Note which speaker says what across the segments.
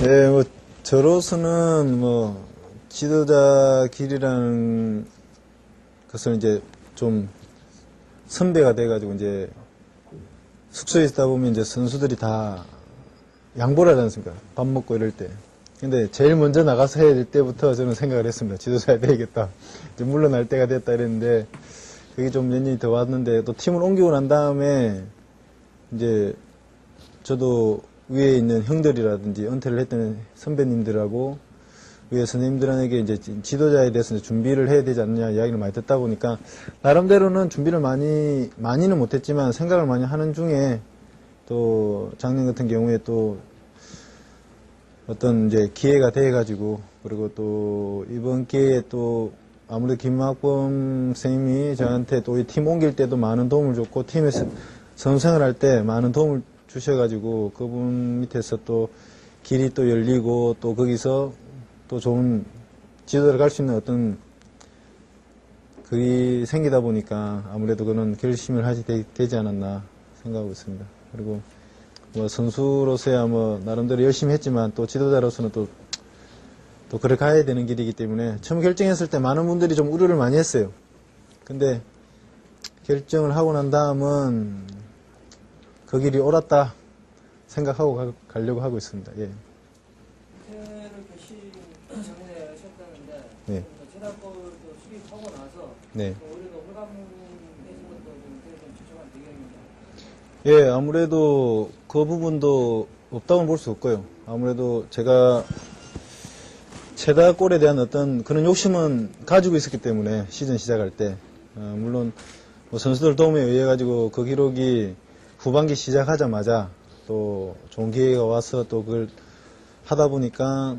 Speaker 1: 네, 뭐, 저로서는 뭐, 지도자 길이라는 것을 이제 좀 선배가 돼가지고 이제 숙소에 있다 보면 이제 선수들이 다 양보를 하지 않습니까? 밥 먹고 이럴 때. 근데 제일 먼저 나가서 해야 될 때부터 저는 생각을 했습니다. 지도자야 되겠다. 이제 물러날 때가 됐다 이랬는데, 그게 좀 몇 년이 더 왔는데, 또 팀을 옮기고 난 다음에, 이제, 저도 위에 있는 형들이라든지 은퇴를 했던 선배님들하고 위에 선생님들에게 이제 지도자에 대해서 이제 준비를 해야 되지 않느냐 이야기를 많이 듣다 보니까 나름대로는 준비를 많이는 못했지만 생각을 많이 하는 중에 또 작년 같은 경우에 또 어떤 이제 기회가 돼가지고 그리고 또 이번 기회에 또 아무래도 김학범 선생님이 저한테 또 이 팀 옮길 때도 많은 도움을 줬고 팀에서 선수생활 할 때 많은 도움을 주셔가지고 그분 밑에서 또 길이 또 열리고 또 거기서 또 좋은 지도자를 갈 수 있는 어떤 그게 생기다 보니까 아무래도 그런 결심을 하게 되지 않았나 생각하고 있습니다. 그리고 뭐 선수로서야 뭐 나름대로 열심히 했지만 또 지도자로서는 또 그렇게 가야 되는 길이기 때문에 처음 결정했을 때 많은 분들이 좀 우려를 많이 했어요. 근데 결정을 하고 난 다음은 그 길이 옳았다 생각하고 가려고 하고 있습니다. 예.
Speaker 2: 은퇴를 작년에 하셨다는데
Speaker 1: 네.
Speaker 2: 재단법을 수립하고 나서
Speaker 1: 네.
Speaker 2: 올해도 홀감해진 것도 좀 지적한 배경입니다.
Speaker 1: 예, 아무래도 그 부분도 없다고는 볼 수 없고요. 아무래도 제가 최다골에 대한 어떤 그런 욕심은 가지고 있었기 때문에 시즌 시작할 때 물론 뭐 선수들 도움에 의해 가지고 그 기록이 후반기 시작하자마자 또 좋은 기회가 와서 또 그걸 하다 보니까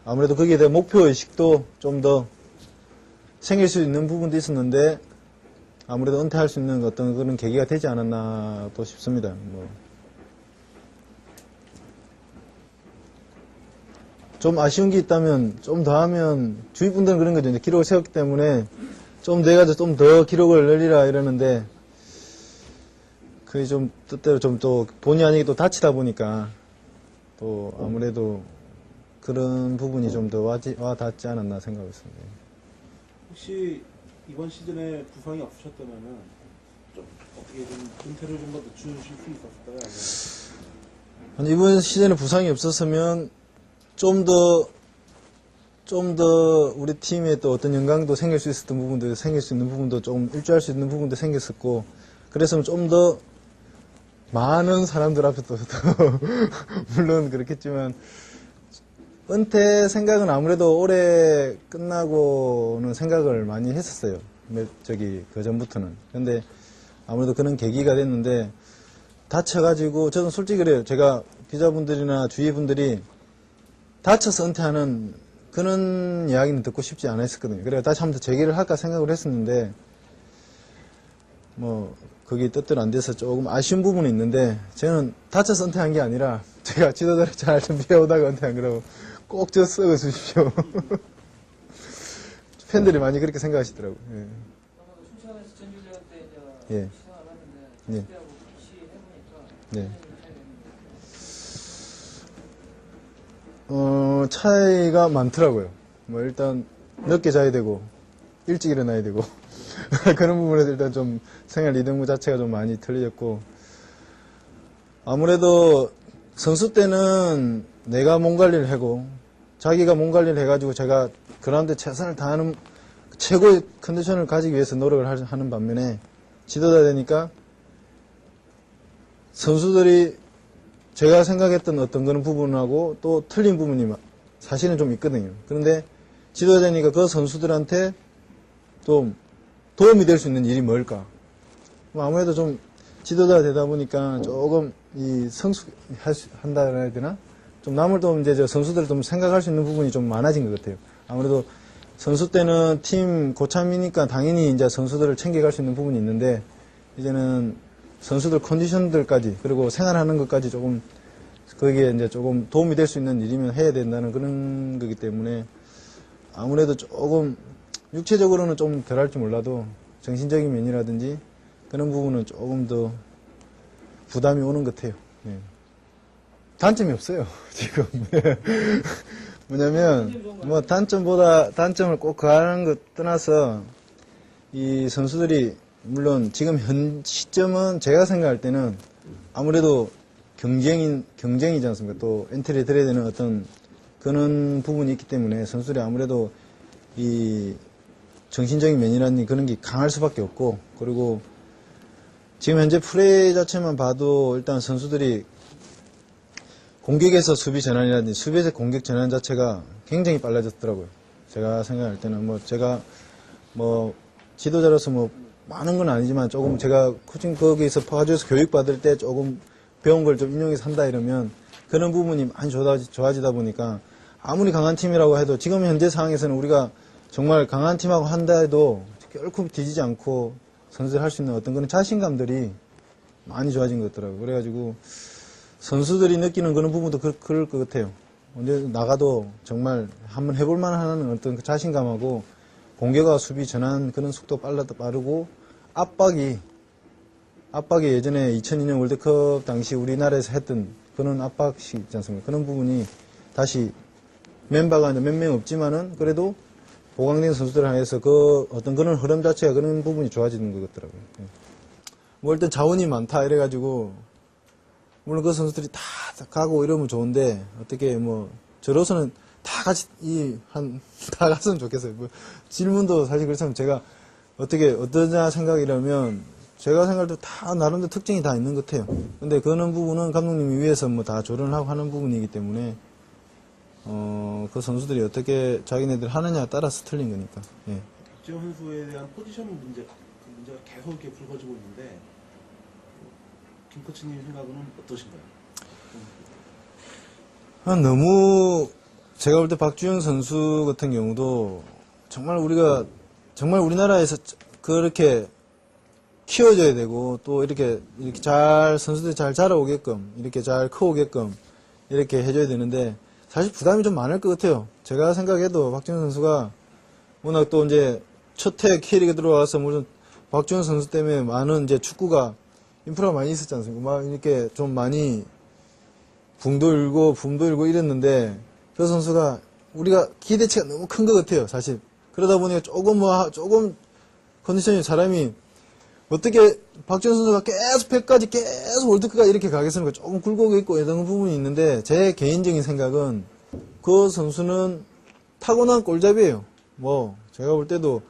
Speaker 1: 아무래도 거기에 대한 목표의식도 좀 더 생길 수 있는 부분도 있었는데 아무래도 은퇴할 수 있는 어떤 그런 계기가 되지 않았나 또 싶습니다. 뭐. 좀 아쉬운 게 있다면 좀 더 하면 주위 분들은 그런 거죠. 이제 기록을 세웠기 때문에 좀 내가지고 좀 더 기록을 늘리라 이러는데 그게 좀 뜻대로 좀 또 본의 아니게 또 다치다 보니까 또 아무래도 그런 부분이 좀 더 와 닿지 않았나 생각하고 있습니다.
Speaker 3: 혹시 이번 시즌에 부상이 없으셨다면은 좀 어떻게 좀 은퇴를 좀 더 늦추실 수 있었을까요?
Speaker 1: 아니, 이번 시즌에 부상이 없었으면 좀 더 우리 팀에 또 어떤 영광도 생길 수 있었던 부분도 생길 수 있는 부분도 좀 일조할 수 있는 부분도 생겼었고 그랬으면 좀 더 많은 사람들 앞에 또 물론 그렇겠지만 은퇴 생각은 아무래도 올해 끝나고는 생각을 많이 했었어요. 그 전부터는. 근데 아무래도 그런 계기가 됐는데 다쳐가지고 저는 솔직히 그래요. 제가 기자분들이나 주위 분들이 다쳐서 은퇴하는 그런 이야기는 듣고 싶지 않아 했었거든요. 그래서 다시 한번 더 재기를 할까 생각을 했었는데 뭐 그게 뜻대로 안 돼서 조금 아쉬운 부분이 있는데 저는 다쳐서 은퇴한 게 아니라 제가 지도자를 잘 준비해오다가 은퇴한 거라고 꼭 저 썩어 주십시오. 팬들이 많이 그렇게 생각하시더라고요. 예.
Speaker 2: 춘천에서 전주전 때 이제
Speaker 1: 예.
Speaker 2: 시상을 하는데
Speaker 1: 예.
Speaker 2: 그때하고 같이 해보니까
Speaker 1: 네.
Speaker 2: 차이가 있는데
Speaker 1: 차이가 많더라고요. 뭐 일단 늦게 자야 되고 일찍 일어나야 되고 그런 부분에서 일단 좀 생활 리듬 자체가 좀 많이 틀려졌고 아무래도 선수 때는 내가 몸 관리를 하고 자기가 몸 관리를 해가지고 제가 그라운드에 최선을 다하는 최고의 컨디션을 가지기 위해서 노력을 하는 반면에 지도자 되니까 선수들이 제가 생각했던 어떤 그런 부분하고 또 틀린 부분이 사실은 좀 있거든요. 그런데 지도자 되니까 그 선수들한테 좀 도움이 될 수 있는 일이 뭘까? 아무래도 좀 지도자가 되다 보니까 조금 이 한다 해야 되나? 좀 남을 좀 이제 저 선수들을 좀 생각할 수 있는 부분이 좀 많아진 것 같아요. 아무래도 선수 때는 팀 고참이니까 당연히 이제 선수들을 챙겨갈 수 있는 부분이 있는데 이제는 선수들 컨디션들까지 그리고 생활하는 것까지 조금 거기에 이제 조금 도움이 될 수 있는 일이면 해야 된다는 그런 거기 때문에 아무래도 조금 육체적으로는 좀 덜 할지 몰라도 정신적인 면이라든지 그런 부분은 조금 더 부담이 오는 것 같아요. 예. 단점이 없어요, 지금. 뭐냐면, 뭐, 단점을 꼭 가하는 것 떠나서, 이 선수들이, 물론 지금 현 시점은 제가 생각할 때는 아무래도 경쟁이지 않습니까? 또 엔트리에 들어야 되는 어떤 그런 부분이 있기 때문에 선수들이 아무래도 이 정신적인 면이라는 그런 게 강할 수밖에 없고, 그리고 지금 현재 플레이 자체만 봐도 일단 선수들이 공격에서 수비 전환이라든지 수비에서 공격 전환 자체가 굉장히 빨라졌더라고요. 제가 생각할 때는 뭐 제가 뭐 지도자로서 뭐 많은 건 아니지만 조금 제가 코칭 거기에서 파주에서 교육받을 때 조금 배운 걸 좀 인용해서 한다 이러면 그런 부분이 많이 좋아지다 보니까 아무리 강한 팀이라고 해도 지금 현재 상황에서는 우리가 정말 강한 팀하고 한다 해도 결코 뒤지지 않고 선수들 할 수 있는 어떤 그런 자신감들이 많이 좋아진 것 같더라고요. 그래가지고 선수들이 느끼는 그런 부분도 그럴 것 같아요. 언제 나가도 정말 한번 해볼 만한 어떤 그 자신감하고 공격과 수비 전환 그런 속도 빠르고 압박이 예전에 2002년 월드컵 당시 우리나라에서 했던 그런 압박식 있지 않습니까? 그런 부분이 다시 멤버가 몇 명 없지만은 그래도 보강된 선수들을 향해서 그 어떤 그런 흐름 자체가 그런 부분이 좋아지는 것 같더라고요. 뭐 일단 자원이 많다 이래가지고 물론 그 선수들이 다 가고 이러면 좋은데 어떻게 뭐 저로서는 다 같이 다 갔으면 좋겠어요. 뭐 질문도 사실 그렇지만 제가 어떠냐 생각이라면 제가 생각할 때 다 나름대로 특징이 다 있는 것 같아요. 근데 그런 부분은 감독님이 위해서 뭐 다 조련을 하고 하는 부분이기 때문에 그 선수들이 어떻게 자기네들 하느냐에 따라서 틀린 거니까. 예.
Speaker 3: 박지원 선수에 대한 포지션 문제가 계속 이렇게 불거지고 있는데 김 코치님 생각은 어떠신가요?
Speaker 1: 너무 제가 볼 때 박주영 선수 같은 경우도 정말 우리나라에서 그렇게 키워줘야 되고 또 이렇게 잘 선수들이 잘 자라오게끔 이렇게 잘 커오게끔 이렇게 해줘야 되는데 사실 부담이 좀 많을 것 같아요. 제가 생각해도 박주영 선수가 워낙 또 이제 첫해 K리그 들어와서 물론 박주영 선수 때문에 많은 이제 축구가 인프라가 많이 있었지 않습니까? 막 이렇게 좀 많이 붐도 일고 이랬는데 그 선수가 우리가 기대치가 너무 큰 것 같아요, 사실. 그러다 보니까 조금 컨디션이 사람이 어떻게 박지원 선수가 계속 100까지 계속 월드컵까지 이렇게 가겠습니까? 조금 굴곡이 있고 이런 부분이 있는데 제 개인적인 생각은 그 선수는 타고난 골잡이에요. 뭐 제가 볼 때도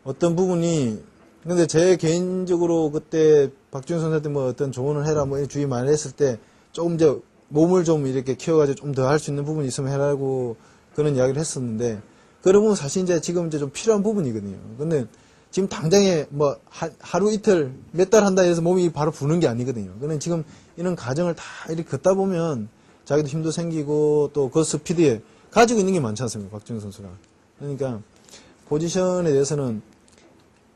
Speaker 1: 어떤 부분이 근데 제 개인적으로 그때 박지원 선수한테 뭐 어떤 조언을 해라 뭐 주의 많이 했을 때 조금 이제 몸을 좀 이렇게 키워가지고 좀 더 할 수 있는 부분이 있으면 해라고 그런 이야기를 했었는데 그런 부분 사실 이제 지금 이제 좀 필요한 부분이거든요. 근데 지금 당장에 뭐 하루 이틀 몇 달 한다 해서 몸이 바로 부는 게 아니거든요. 그는 지금 이런 과정을 다 이렇게 걷다 보면 자기도 힘도 생기고 또 그 스피드에 가지고 있는 게 많지 않습니까? 박지원 선수가. 그러니까 포지션에 대해서는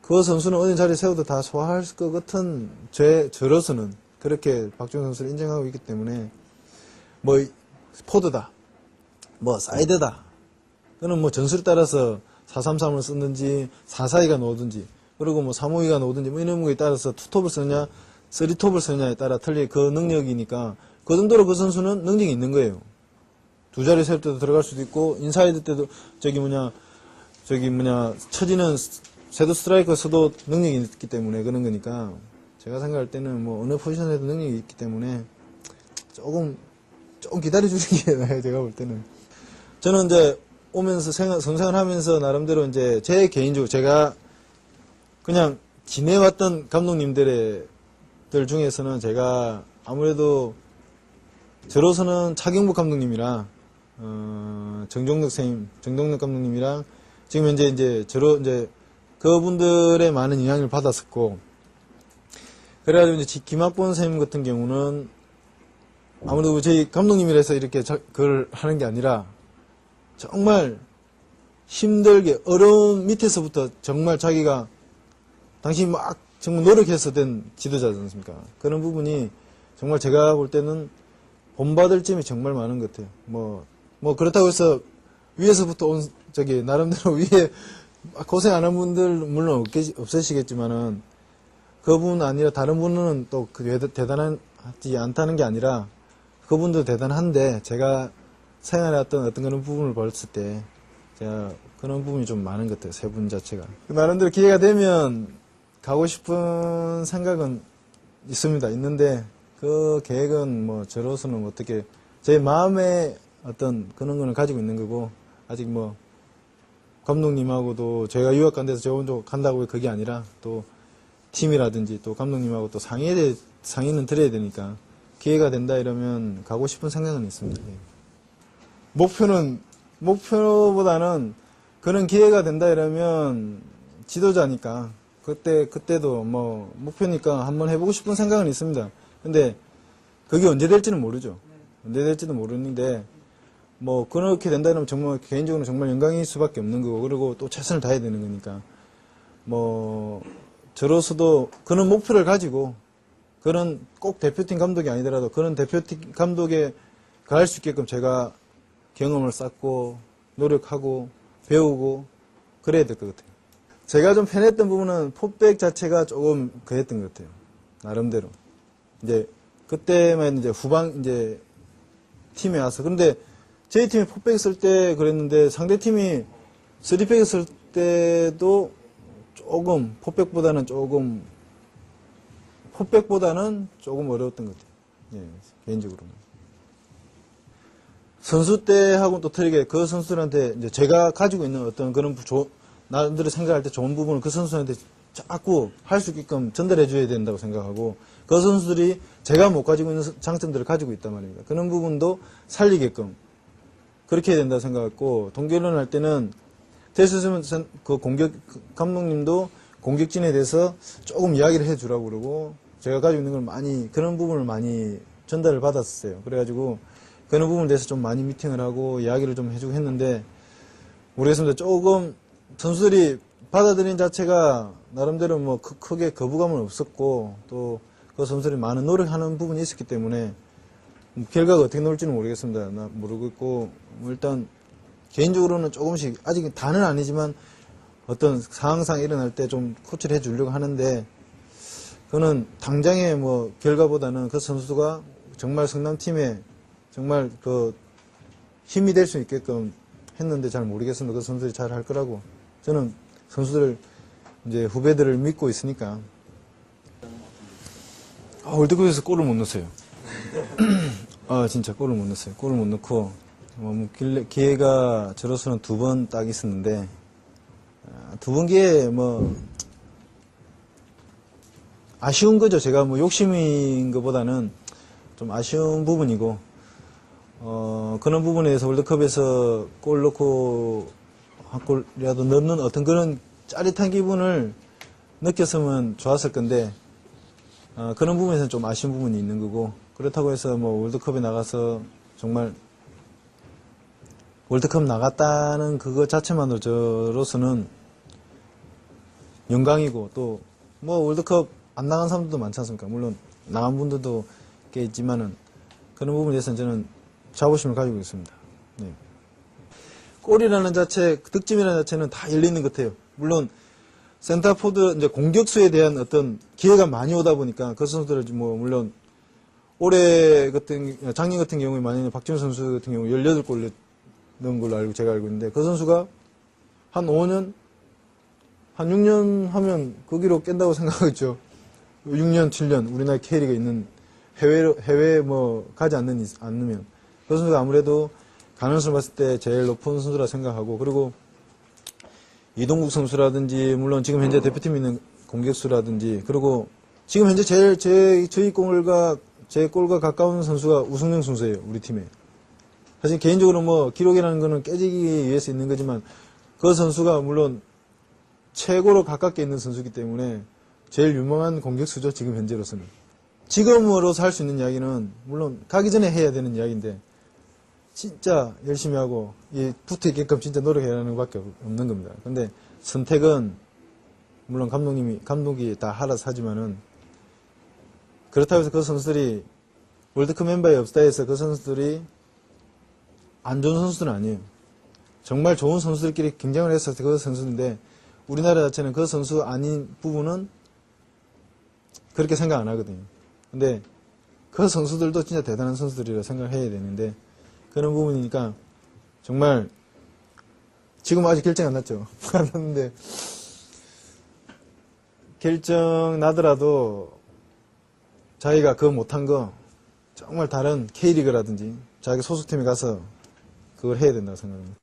Speaker 1: 그 선수는 어느 자리에 세워도 다 소화할 것 같은 저로서는 그렇게 박지원 선수를 인정하고 있기 때문에 뭐 포드다, 뭐 사이드다. 그는 뭐 전술에 따라서 4-3-3을 쓰든지 4-4-2가 나오든지 그리고 뭐 3-5-2가 나오든지 뭐 이런 거에 따라서 투톱을 쓰느냐 3톱을 쓰느냐에 따라 틀릴 그 능력이니까 그 정도로 그 선수는 능력이 있는 거예요. 두 자리 세울 때도 들어갈 수도 있고 인사이드 때도 처지는 섀도우 스트라이커에서도 능력이 있기 때문에 그런 거니까 제가 생각할 때는 뭐 어느 포지션에도 능력이 있기 때문에 조금 기다려주는 게 나아요. 제가 볼 때는. 저는 이제 오면서 선생을 하면서 나름대로 이제 제 개인적으로 제가 그냥 지내왔던 감독님들 중에서는 제가 아무래도 저로서는 차경복 감독님이랑 정종덕 감독님이랑 지금 현재 이제 그분들의 많은 영향을 받았었고 그래가지고 이제 김학본 선생님 같은 경우는 아무래도 저희 감독님이라서 이렇게 그걸 하는 게 아니라 정말 힘들게 어려운 밑에서부터 정말 자기가 당신이 막 정말 노력해서 된 지도자지 않습니까? 그런 부분이 정말 제가 볼 때는 본받을 점이 정말 많은 것 같아요. 뭐 그렇다고 해서 위에서부터 온 나름대로 위에 고생 안 한 분들 물론 없으시겠지만은 그분 아니라 다른 분은 또 대단하지 않다는 게 아니라 그분도 대단한데 제가 생활해왔던 어떤 그런 부분을 봤을 때 제가 그런 부분이 좀 많은 것 같아요. 세 분 자체가. 나름대로 기회가 되면 가고 싶은 생각은 있습니다. 있는데 그 계획은 뭐 저로서는 어떻게 제 마음에 어떤 그런 거는 가지고 있는 거고 아직 뭐 감독님하고도 제가 유학 간 데서 저 혼자 간다고 그게 아니라 또 팀이라든지 또 감독님하고 또 상의는 드려야 되니까 기회가 된다 이러면 가고 싶은 생각은 있습니다. 예. 목표보다는 그런 기회가 된다 이러면 지도자니까 그때도 뭐 목표니까 한번 해보고 싶은 생각은 있습니다. 근데 그게 언제 될지는 모르죠. 언제 될지도 모르는데 뭐 그렇게 된다 이러면 정말 개인적으로 정말 영광일 수밖에 없는 거고 그리고 또 최선을 다해야 되는 거니까 뭐 저로서도 그런 목표를 가지고 그런 꼭 대표팀 감독이 아니더라도 그런 대표팀 감독에 갈 수 있게끔 제가 경험을 쌓고 노력하고 배우고 그래야 될 것 같아요. 제가 좀 편했던 부분은 포백 자체가 조금 그랬던 것 같아요. 나름대로. 이제 그때만 이제 이제 팀에 와서 그런데 저희 팀이 포백 쓸 때 그랬는데 상대 팀이 3백 쓸 때도 조금 포백보다는 조금 어려웠던 것 같아요. 예, 개인적으로는. 선수 때하고는 또 틀리게 그 선수들한테 이제 제가 가지고 있는 어떤 그런 나름대로 생각할 때 좋은 부분을 그 선수한테 자꾸 할 수 있게끔 전달해 줘야 된다고 생각하고 그 선수들이 제가 못 가지고 있는 장점들을 가지고 있단 말입니다. 그런 부분도 살리게끔 그렇게 해야 된다고 생각했고 동계훈련 할 때는 됐으면 그 감독님도 공격진에 대해서 조금 이야기를 해주라고 그러고 제가 가지고 있는 걸 그런 부분을 많이 전달을 받았어요. 그래가지고 그런 부분에 대해서 좀 많이 미팅을 하고 이야기를 좀 해주고 했는데 모르겠습니다. 조금 선수들이 받아들인 자체가 나름대로 뭐 크게 거부감은 없었고 또 그 선수들이 많은 노력하는 부분이 있었기 때문에 결과가 어떻게 나올지는 모르겠습니다. 나 모르겠고 일단 개인적으로는 조금씩 아직 다는 아니지만 어떤 상황상 일어날 때 좀 코치를 해주려고 하는데 그거는 당장의 뭐 결과보다는 그 선수가 정말 성남팀에 정말 그 힘이 될 수 있게끔 했는데 잘 모르겠습니다. 그 선수들이 잘 할 거라고. 저는 선수들 이제 후배들을 믿고 있으니까. 월드컵에서 골을 못 넣었어요. 진짜 골을 못 넣었어요. 골을 못 넣고 기회가 저로서는 2번 딱 있었는데 2번 기회에 뭐 아쉬운 거죠. 제가 뭐 욕심인 것보다는 좀 아쉬운 부분이고 그런 부분에 대해서 월드컵에서 골 넣고 한 골이라도 넣는 어떤 그런 짜릿한 기분을 느꼈으면 좋았을 건데 그런 부분에서는 좀 아쉬운 부분이 있는 거고 그렇다고 해서 뭐 월드컵에 나가서 정말 월드컵 나갔다는 그거 자체만으로 저로서는 영광이고 또 뭐 월드컵 안 나간 사람들도 많지 않습니까? 물론 나간 분들도 꽤 있지만은 그런 부분에 대해서는 저는 자부심을 가지고 있습니다. 네. 골이라는 자체, 득점이라는 자체는 다 열리는 것 같아요. 물론 센터포드 이제 공격수에 대한 어떤 기회가 많이 오다 보니까 그 선수들을 뭐 물론 작년 같은 경우에 만약에 박지훈 선수 같은 경우 18골 넣은 걸로 제가 알고 있는데 그 선수가 한 5년 한 6년 하면 거기로 깬다고 생각하겠죠. 6년, 7년 우리나라 캐리가 있는 해외에 뭐 가지 않으면 그 선수가 아무래도 가능성을 봤을 때 제일 높은 선수라 생각하고 그리고 이동국 선수라든지 물론 지금 현재 대표팀에 있는 공격수라든지 그리고 지금 현재 저희 골과 가까운 선수가 우승용 선수예요. 우리 팀에. 사실 개인적으로 뭐 기록이라는 거는 깨지기 위해서 있는 거지만 그 선수가 물론 최고로 가깝게 있는 선수이기 때문에 제일 유명한 공격수죠. 지금 현재로서는. 지금으로서 할 수 있는 이야기는 물론 가기 전에 해야 되는 이야기인데 진짜 열심히 하고 붙어 있게끔 진짜 노력해야 하는 것밖에 없는 겁니다. 근데 선택은 물론 감독이 다 알아서 하지만은 그렇다고 해서 그 선수들이 월드컵 멤버에 없다 해서 그 선수들이 안 좋은 선수들은 아니에요. 정말 좋은 선수들끼리 경쟁을 해서 그 선수인데 우리나라 자체는 그 선수 아닌 부분은 그렇게 생각 안 하거든요. 근데 그 선수들도 진짜 대단한 선수들이라 생각해야 되는데 그런 부분이니까 정말 지금 아직 결정 안 났죠. 안 났는데 결정 나더라도 자기가 그거 못한 거 정말 다른 K리그라든지 자기 소속팀에 가서 그걸 해야 된다고 생각합니다.